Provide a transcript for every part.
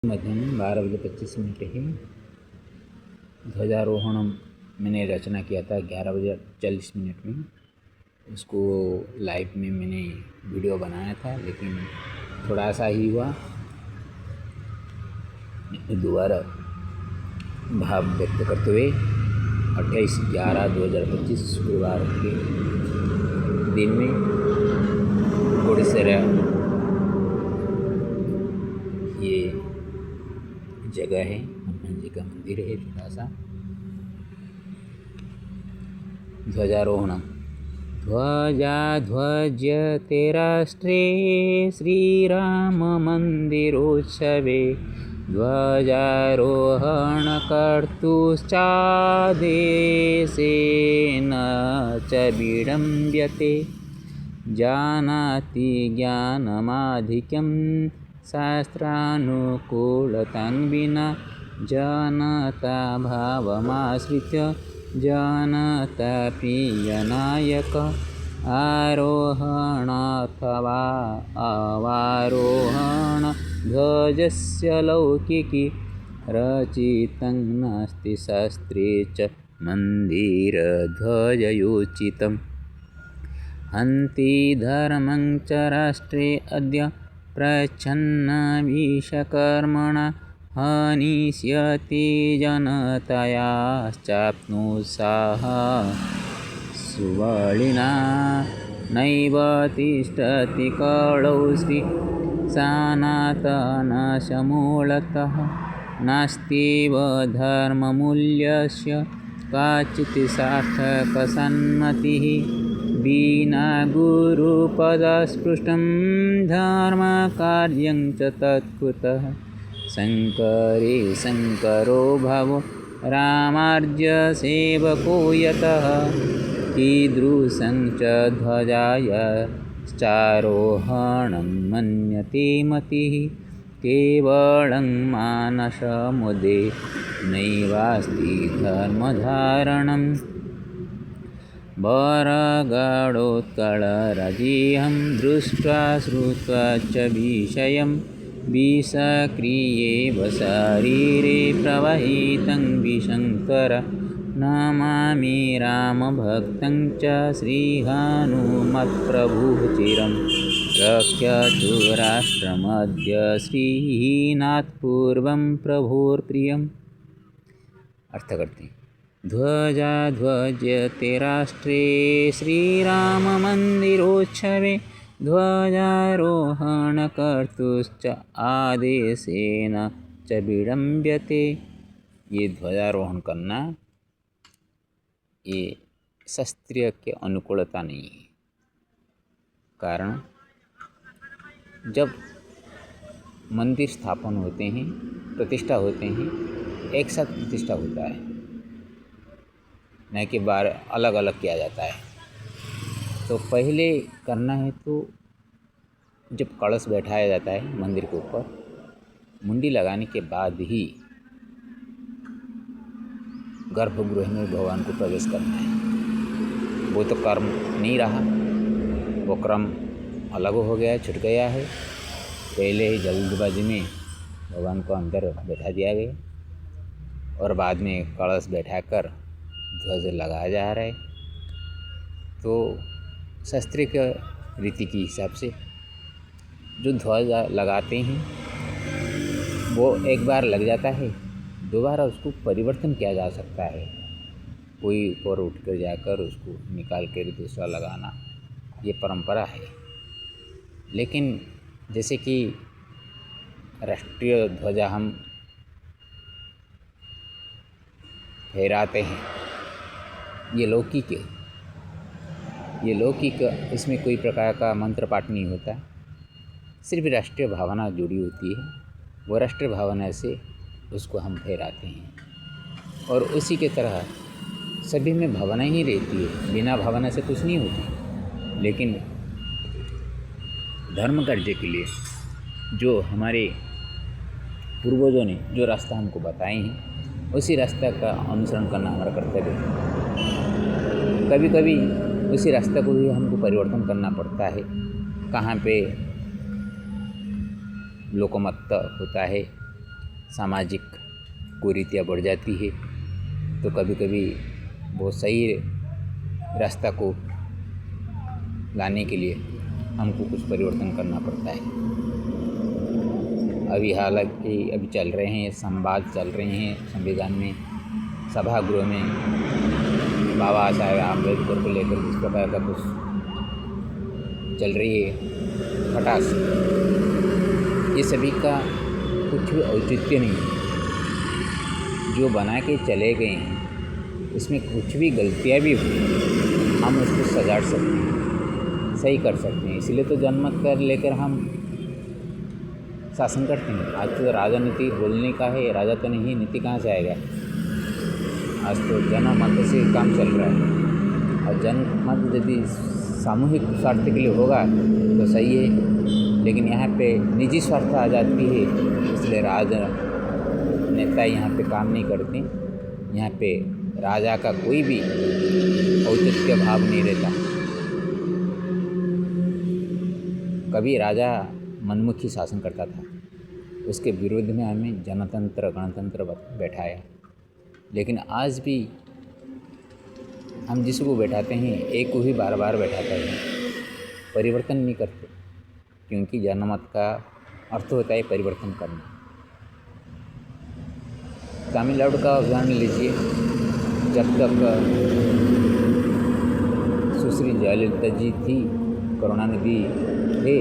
मध्याह्न 12 बजे 25 मिनट है। ध्वजारोहण मैंने रचना किया था 11 बजे 40 मिनट में। उसको लाइव में मैंने वीडियो बनाया था, लेकिन थोड़ा सा ही हुआ। दोबारा भाव व्यक्त करते हुए 28/11/2025 शुक्रवार के दिन में कोडेसरा ये जगह है, हनुमान जी का मंदिर है छोटा सा। ध्वजारोहण। ध्वजा ध्वज्यते राष्ट्रे श्रीराम मंदिरोत्सवे ध्वजारोहण कर्तुश्चादेशेन च विडम्ब्यते जानाति ज्ञानमाधिक्यं शास्त्रानुकूलतन्विना जनता भावमाश्रित्य जनता प्रियनायक आरोहणाथवा अवारोहण ध्वजस्य लौकिकी रचितं नास्ति शास्त्रे च मन्दिरध्वजयोचितम् हन्ति धर्मं च राष्ट्रे अद्य प्रच्छन्न विश्वकर्मणा हनिष्यति जनतयाश्चाप्नुत्साह सुबलिना नैव तिष्ठति कलौ श्री सनातनसमूलतः नास्त्येव धर्ममूल्यस्य काचित् सार्थकसन्मतिः विना गुरुपदस्पृष्टं धर्मकार्यं च तत्कुतः शङ्करे शङ्करो भवो रामार्यसेवको यतः कीदृशं च ध्वजायाश्चारोहणं मन्यते मतिः केवलं मानसमुदे नैवास्ति धर्मधारणम् वरगडोत्कलराज्यं दृष्ट्वा श्रुत्वा च विषयं विषक्रियेव शरीरे प्रवहितं विशङ्कर नमामि रामभक्तं च श्रीहनुमत्प्रभुः चिरं रक्षतु राष्ट्रमद्य श्रीनाथ पूर्वं प्रभोर्प्रियम्। अर्थ करते हैं। ध्वजा ध्वज्यते राष्ट्रे श्रीराम मंदिरोत्सवे ध्वजारोहण कर्तुश्च आदेशेन च विडम्ब्यते। ये ध्वजारोहण करना ये शास्त्रीय के अनुकूलता नहीं है। कारण जब मंदिर स्थापन होते हैं, प्रतिष्ठा होते हैं, एक साथ प्रतिष्ठा होता है, न कि बार अलग अलग किया जाता है। तो पहले करना है तो जब कलश बैठाया जाता है मंदिर के ऊपर, मुंडी लगाने के बाद ही गर्भगृह में भगवान को प्रवेश करना है। वो तो कर्म नहीं रहा, वो क्रम अलग हो गया, छूट गया है। पहले ही जल्दबाजी में भगवान को अंदर बैठा दिया गया और बाद में कलश बैठाकर ध्वज लगाया जा रहा है। तो शास्त्रीय रीति के हिसाब से जो ध्वज लगाते हैं वो एक बार लग जाता है, दोबारा उसको परिवर्तन किया जा सकता है। कोई ऊपर उठ कर जाकर उसको निकाल कर दूसरा लगाना, ये परंपरा है। लेकिन जैसे कि राष्ट्रीय ध्वजा हम फहराते हैं, ये लौकिक है। ये लौकिक, इसमें कोई प्रकार का मंत्र पाठ नहीं होता, सिर्फ राष्ट्रीय भावना जुड़ी होती है। वो राष्ट्रीय भावना से उसको हम फहराते हैं। और उसी के तरह सभी में भावना ही रहती है, बिना भावना से कुछ नहीं होती। लेकिन धर्म कार्य के लिए जो हमारे पूर्वजों ने जो रास्ता हमको बताए हैं, उसी रास्ते का अनुसरण करना हमारा कर्तव्य है। कभी कभी उसी रास्ते को भी हमको परिवर्तन करना पड़ता है। कहाँ पे लोकमत होता है, सामाजिक कुरीतियाँ बढ़ जाती है, तो कभी कभी वो सही रास्ता को लाने के लिए हमको कुछ परिवर्तन करना पड़ता है। अभी चल रहे हैं संवाद चल रहे हैं संविधान में, सभागृह में बाबा साहेब आम्बेडकर को लेकर किस प्रकार का कुछ चल रही है खटास, ये सभी का कुछ भी औचित्य नहीं है। जो बना के चले गए हैं इसमें कुछ भी गलतियाँ भी हुई, हम उसको सजाड़ सकते हैं, सही कर सकते हैं। इसलिए तो जनमत कर लेकर हम शासन करते हैं। आज तो राजनीति बोलने का है, राजा तो नहीं, नीति कहाँ से आएगा। आज तो जनमत से काम चल रहा है, और जनमत यदि सामूहिक स्वार्थ के लिए होगा तो सही है, लेकिन यहाँ पे निजी स्वार्थ आ जाती है, इसलिए नेता यहाँ पे काम नहीं करते। यहाँ पे राजा का कोई भी औचित्य भाव नहीं रहता। कभी राजा मनमुखी शासन करता था, उसके विरुद्ध में हमें जनतंत्र गणतंत्र बैठाया, लेकिन आज भी हम जिसको बैठाते हैं एक को ही बार बार बैठाता है, परिवर्तन नहीं करते, क्योंकि जनमत का अर्थ होता है परिवर्तन करना। तमिलनाडु का उदाहरण लीजिए, जब तक सुश्री जयललिता जी थी, करुणानिधि थे,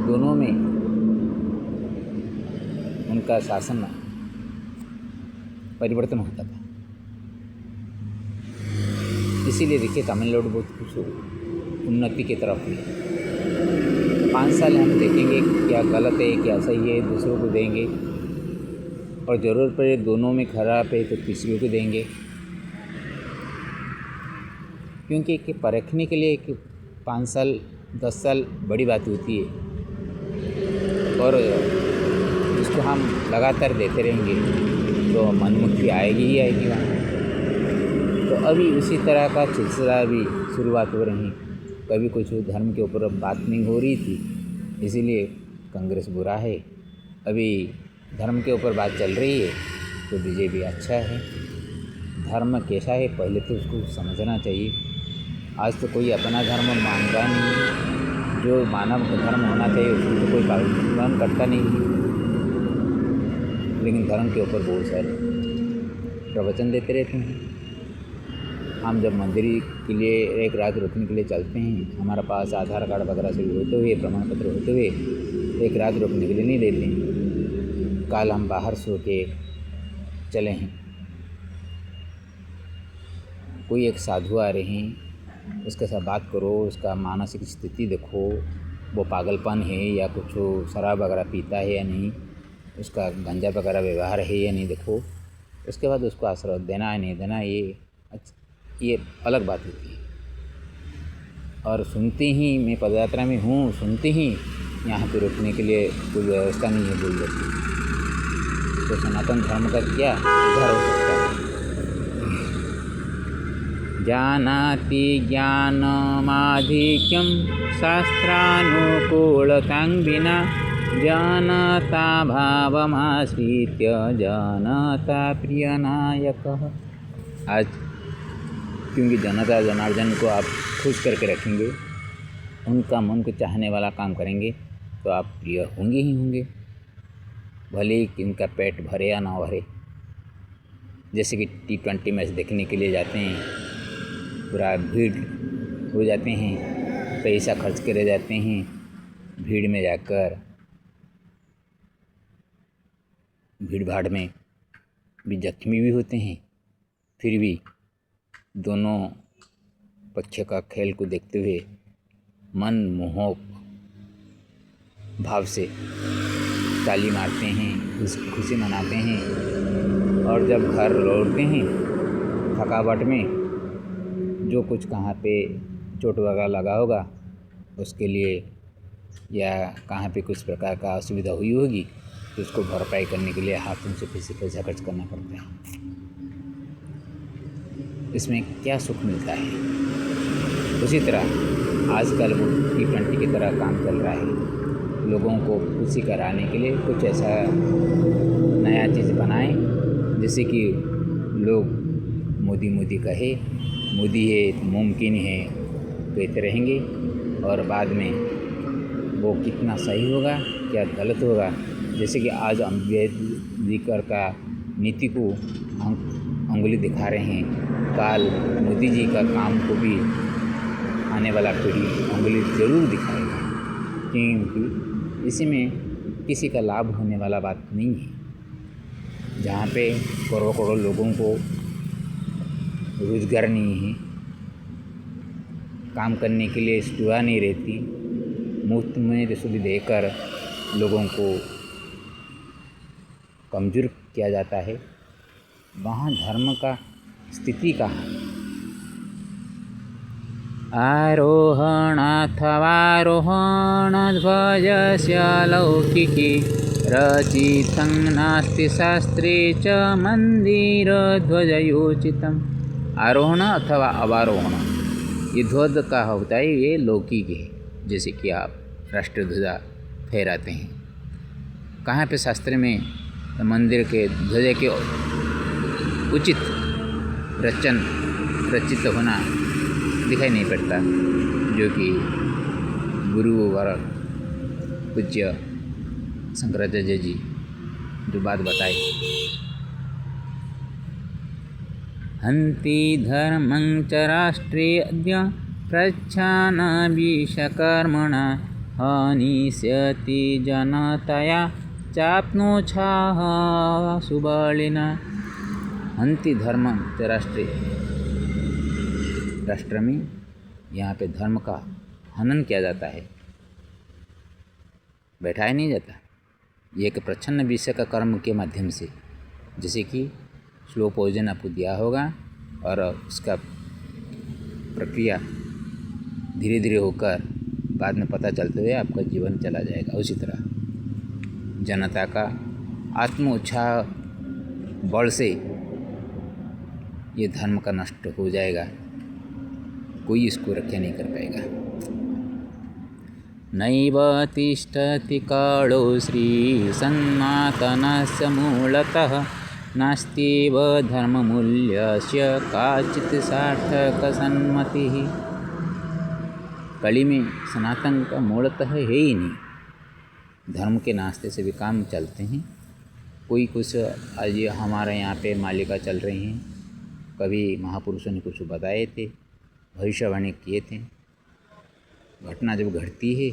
दोनों में उनका शासन परिवर्तन होता था। इसीलिए देखिए तमिलनाडु बहुत कुछ उन्नति की तरफ है। 5 साल हम देखेंगे क्या गलत है क्या सही है, दूसरों को देंगे, और ज़रूरत पड़े दोनों में खराब है तो तीसरे को देंगे, क्योंकि कि परखने के लिए कि 5 साल 10 साल बड़ी बात होती है, और इसको हम लगातार देते रहेंगे तो मनमुक्ति आएगी ही आएगी वहाँ। तो अभी उसी तरह का सिलसिला भी शुरुआत हो रही है। कभी कुछ धर्म के ऊपर बात नहीं हो रही थी, इसीलिए कांग्रेस बुरा है। अभी धर्म के ऊपर बात चल रही है तो बीजेपी अच्छा है। धर्म कैसा है पहले तो उसको समझना चाहिए। आज तो कोई अपना धर्म मानता नहीं, जो मानव धर्म होना चाहिए उसको तो कोई पालन करता नहीं, लेकिन धर्म के ऊपर बहुत सारे प्रवचन देते रहते हैं। हम जब मंदिर के लिए एक रात रुकने के लिए चलते हैं, हमारे पास आधार कार्ड वगैरह से होते हुए, प्रमाण पत्र होते हुए एक रात रुकने के लिए नहीं देते हैं। कल हम बाहर सो के चले हैं, कोई एक साधु आ रहे हैं, उसके साथ बात करो, उसका मानसिक स्थिति देखो, वो पागलपन है या कुछ शराब वगैरह पीता है या नहीं, उसका गंजा वगैरह व्यवहार है या नहीं देखो, उसके बाद उसको आश्रय देना है नहीं देना, ये अलग बात होती है। और सुनते ही मैं पदयात्रा में हूँ, सुनते ही यहाँ पे रुकने के लिए कोई व्यवस्था नहीं है बोल जाती, तो सनातन धर्म का क्या उद्धार हो सकता है। जानाति ज्ञानमाधिक्यं शास्त्रानुकूलतां विना, जानता भावमाश्रित्य जानता प्रियनायकः। आज क्योंकि जनता जनार्दन को आप खुश करके रखेंगे, उनका मन को चाहने वाला काम करेंगे तो आप प्रिय होंगे ही होंगे, भले ही उनका पेट भरे या ना भरे। जैसे कि T20 मैच देखने के लिए जाते हैं, पूरा भीड़ हो जाते हैं, पैसा खर्च करे जाते हैं, भीड़ में जाकर भीड़ भाड़ में भी जख्मी भी होते हैं, फिर भी दोनों पक्ष का खेल को देखते हुए मन मोहक भाव से ताली मारते हैं, खुशी मनाते हैं, और जब घर लौटते हैं थकावट में, जो कुछ कहाँ पे चोट वगैरह लगा होगा उसके लिए, या कहाँ पे कुछ प्रकार का असुविधा हुई होगी तो उसको भरपाई करने के लिए हाथों से पैसा खर्च करना पड़ता है। इसमें क्या सुख मिलता है। उसी तरह आजकल वो T20 की तरह काम चल रहा है, लोगों को खुशी कराने के लिए कुछ ऐसा नया जैसे कि लोग मोदी मोदी कहे, मोदी है तो मुमकिन है कहते रहेंगे, और बाद में वो कितना सही होगा क्या गलत होगा। जैसे कि आज अम्बेडकर का नीति को उंगली दिखा रहे हैं, काल मोदी जी का काम को भी आने वाला पीढ़ी उंगली ज़रूर दिखाएगा, क्योंकि इसी में किसी का लाभ होने वाला बात नहीं है। जहाँ पे करोड़ों करोड़ों लोगों को रोज़गार नहीं है, काम करने के लिए सुविधा नहीं रहती, मुफ्त में सुविधा देकर लोगों को कमज़ोर किया जाता है, वहाँ धर्म का स्थिति कहाँ है। आरोहणाथवारोहण ध्वजस्य लौकिकी रचितं नास्ति शास्त्रे च मंदिरध्वजयोचितम्। आरोहण अथवा अवरोहण ये ध्वज का होता है, ये लौकिक है। जैसे कि आप राष्ट्रीय ध्वजा फहराते हैं, कहाँ पे शास्त्र में मंदिर के ध्वज के उचित रचित होना दिखाई नहीं पड़ता, जो कि गुरुवर पूज्य शंकराचार्य जी जो बात बताई। हन्ति धर्मं च राष्ट्रे अद्य प्रच्छानविषकर्मणा हनिष्यति जनतया चाप्नोच्छाः सुबलिना। हन्ति धर्मं च राष्ट्रे, राष्ट्र में यहाँ पे धर्म का हनन किया जाता है, बैठाया नहीं जाता। ये एक प्रच्छन्न विषय का कर्म के माध्यम से, जैसे कि स्लो पॉइजन आपको दिया होगा और उसका प्रक्रिया धीरे धीरे होकर बाद में पता चलते हुए आपका जीवन चला जाएगा। उसी तरह जनता का आत्म उत्साह बल से ये धर्म का नष्ट हो जाएगा, कोई इसको रक्षा नहीं कर पाएगा। नैव तिष्ठति कालो श्री सनातनस्य मूलतः नास्त्येव धर्ममूल्यस्य काचित् सार्थकसन्मतिः। कली में सनातन का मूलतः है ही नहीं, धर्म के नास्ते से भी काम चलते हैं। कोई कुछ आज हमारे यहाँ पे मालिका चल रही हैं, कभी महापुरुषों ने कुछ बताए थे, भविष्यवाणी किए थे। घटना जब घटती है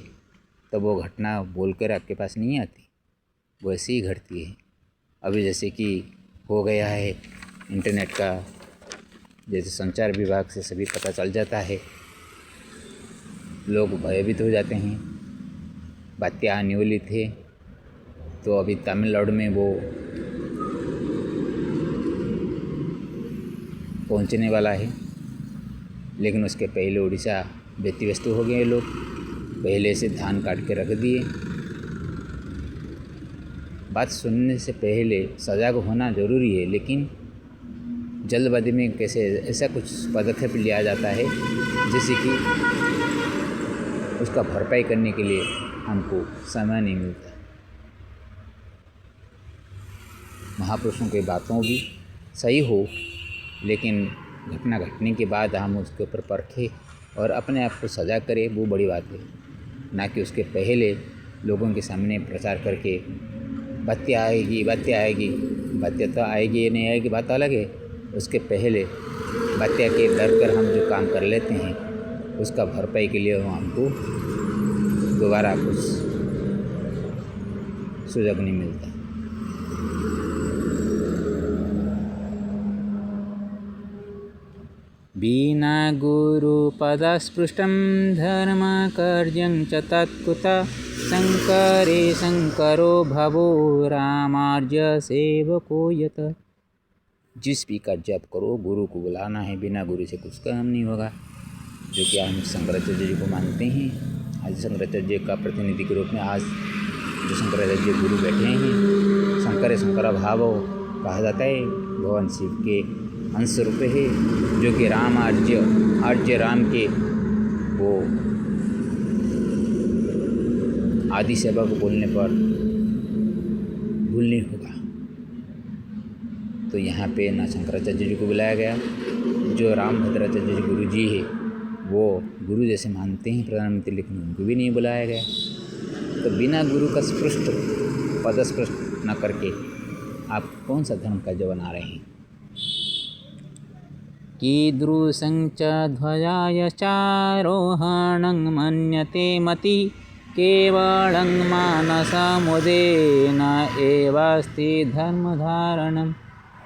तब वो घटना बोलकर आपके पास नहीं आती, वैसे ही घटती है। अभी जैसे कि हो गया है इंटरनेट का, जैसे संचार विभाग से सभी पता चल जाता है, लोग भयभीत हो जाते हैं। बातें आने वाली थे तो अभी तमिलनाडु में वो पहुंचने वाला है, लेकिन उसके पहले उड़ीसा व्यतिव्यस्त हो गए। लोग पहले से धान काट के रख दिए। बात सुनने से पहले सजग होना ज़रूरी है, लेकिन जल्दबाजी में कैसे ऐसा कुछ पदक्षेप लिया जाता है जैसे कि उसका भरपाई करने के लिए हमको समय नहीं मिलता। महापुरुषों की बातों भी सही हो, लेकिन घटना घटने के बाद हम उसके ऊपर परखें और अपने आप को सजा करें, वो बड़ी बात है। ना कि उसके पहले लोगों के सामने प्रचार करके बातें आएगी, बातें तो आएगी या नहीं आएगी बात अलग है। उसके पहले बातें के डर कर हम जो काम कर लेते हैं, उसका भरपाई के लिए हमको दोबारा कुछ सुजग नहीं मिलता। विना गुरुपदस्पृष्टं धर्मकार्यं च तत्कुतः शंकरे शंकरो भवो रामार्य सेवको यत। जिस भी का जप करो गुरु को बुलाना है, बिना गुरु से कुछ काम नहीं होगा। जो कि हम शंकराचार्य जी को मानते हैं, आज शंकराचार्य जी का प्रतिनिधि के रूप में आज जो शंकराचार्य जी गुरु बैठे हैं, शंकर शंकर भावो कहा जाता है, भगवान शिव के अंश रूप है, जो कि राम आर्य राम के वो आदि सेवा को बोलने पर भूल नहीं होगा। तो यहाँ पे ना शंकराचार्य जी को बुलाया गया, जो रामभद्राचार्य जी गुरु जी है वो गुरु जैसे मानते हैं प्रधानमंत्री, लेकिन उनको भी नहीं बुलाया गया। तो बिना गुरु का स्पृष्ट पदस्पृष्ट न करके आप कौन सा धर्म का जो बना रहे हैं। कीदृशं च ध्वजाय चारोहणं मन्यते मति केवलं मानसमुदेन एवास्ति धर्मधारणम।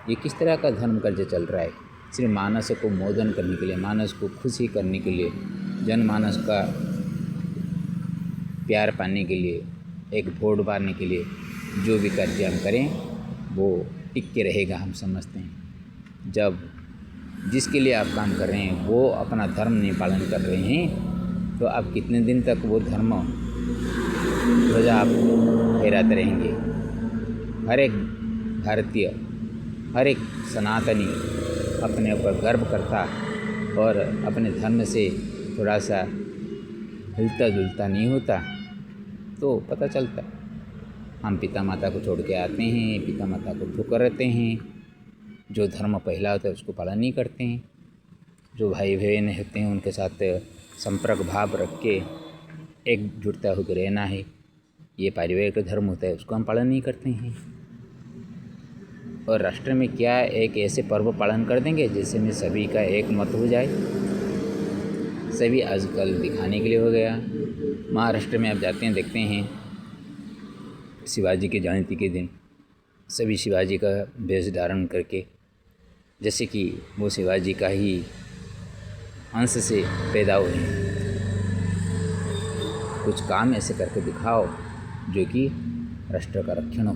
ये किस तरह का धर्म कार्य चल रहा है? सिर्फ मानस को मोदन करने के लिए, मानस को खुशी करने के लिए, जनमानस का प्यार पाने के लिए, एक वोट पाने के लिए जो भी कार्य हम करें वो टिक के रहेगा, हम समझते हैं। जब जिसके लिए आप काम कर रहे हैं वो अपना धर्म नहीं पालन कर रहे हैं तो आप कितने दिन तक वो धर्म ध्वजा आप फहराते रहेंगे? हर एक भारतीय, हर एक सनातनी अपने ऊपर गर्व करता और अपने धर्म से थोड़ा सा हिलता जुलता नहीं होता तो पता चलता। हम पिता माता को छोड़ के आते हैं, पिता माता को ठुकराते हैं, जो धर्म पहला होता है उसको पालन नहीं करते हैं, जो भाई बहन होते हैं उनके साथ संपर्क भाव रख के एकजुटता होकर रहना है, ये पारिवारिक धर्म होता है, उसको हम पालन नहीं करते हैं। और राष्ट्र में क्या एक ऐसे पर्व पालन कर देंगे जिससे में सभी का एक मत हो जाए? सभी आजकल दिखाने के लिए हो गया। महाराष्ट्र में आप जाते हैं, देखते हैं शिवाजी की जयंती के दिन सभी शिवाजी का वेश धारण करके, जैसे कि वो शिवाजी का ही अंश से पैदा हुए हैं। कुछ काम ऐसे करके दिखाओ जो कि राष्ट्र का रक्षण हो।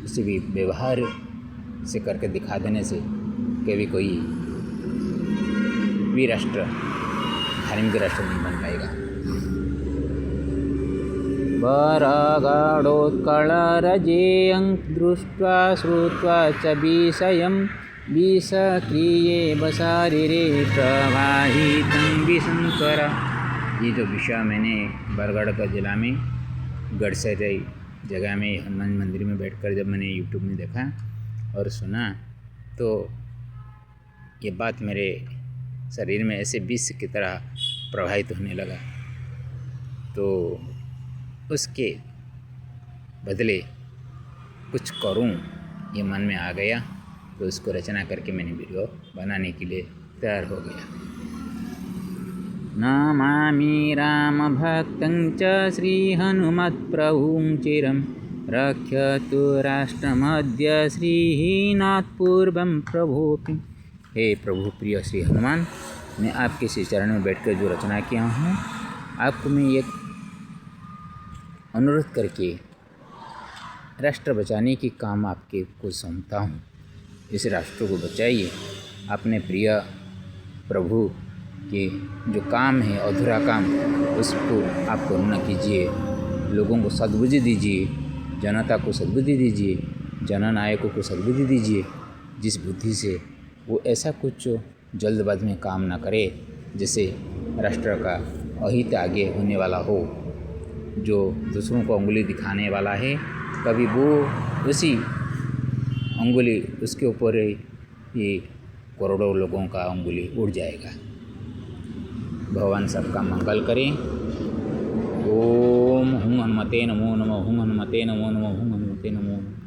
किसी भी व्यवहार से करके दिखा देने से कभी कोई भी राष्ट्र धार्मिक राष्ट्र नहीं बन पाएगा। वरगाढोत्कलरजेयं दृष्ट्वा श्रुत्वा च विषयं विषक्रिये बशारीरे प्रवाहितं विशंकर। ये जो विषय मैंने बरगढ़ का जिला में गढ़सराई जगह में हनुमान मंदिर में बैठकर जब मैंने यूट्यूब में देखा और सुना तो ये बात मेरे शरीर में ऐसे विष की तरह प्रवाहित होने लगा। तो उसके बदले कुछ करूं ये मन में आ गया, तो उसको रचना करके मैंने वीडियो बनाने के लिए तैयार हो गया। नमामि रामभक्तं च श्रीहनुमत्प्रभुं चिरं रक्षतु राष्ट्रमद्य श्रीनाथपूर्वं प्रभोपि। हे प्रभु प्रिय श्री हनुमान, मैं आपके श्री चरण में बैठकर जो रचना किया हूँ, आपको मैं एक अनुरोध करके राष्ट्र बचाने की काम आपके को सौंपता हूँ। इस राष्ट्र को बचाइए। अपने प्रिय प्रभु के जो काम है, अधूरा काम, उसको आप पूर्ण कीजिए। लोगों को सद्बुद्धि दीजिए, जनता को सद्बुद्धि दीजिए, जननायकों को सद्बुद्धि दीजिए, जिस बुद्धि से वो ऐसा कुछ जल्दबाजी में काम ना करे जिससे राष्ट्र का अहित आगे होने वाला हो। जो दूसरों को उंगली दिखाने वाला है, कभी वो उसी उंगली उसके ऊपर ये करोड़ों लोगों का उंगली उड़ जाएगा। भगवान सबका मंगल करें। ओम हुं हनुमते नमो नमः, हुं हनुमते नमो नमः, हुं हनुमते नमो नमः।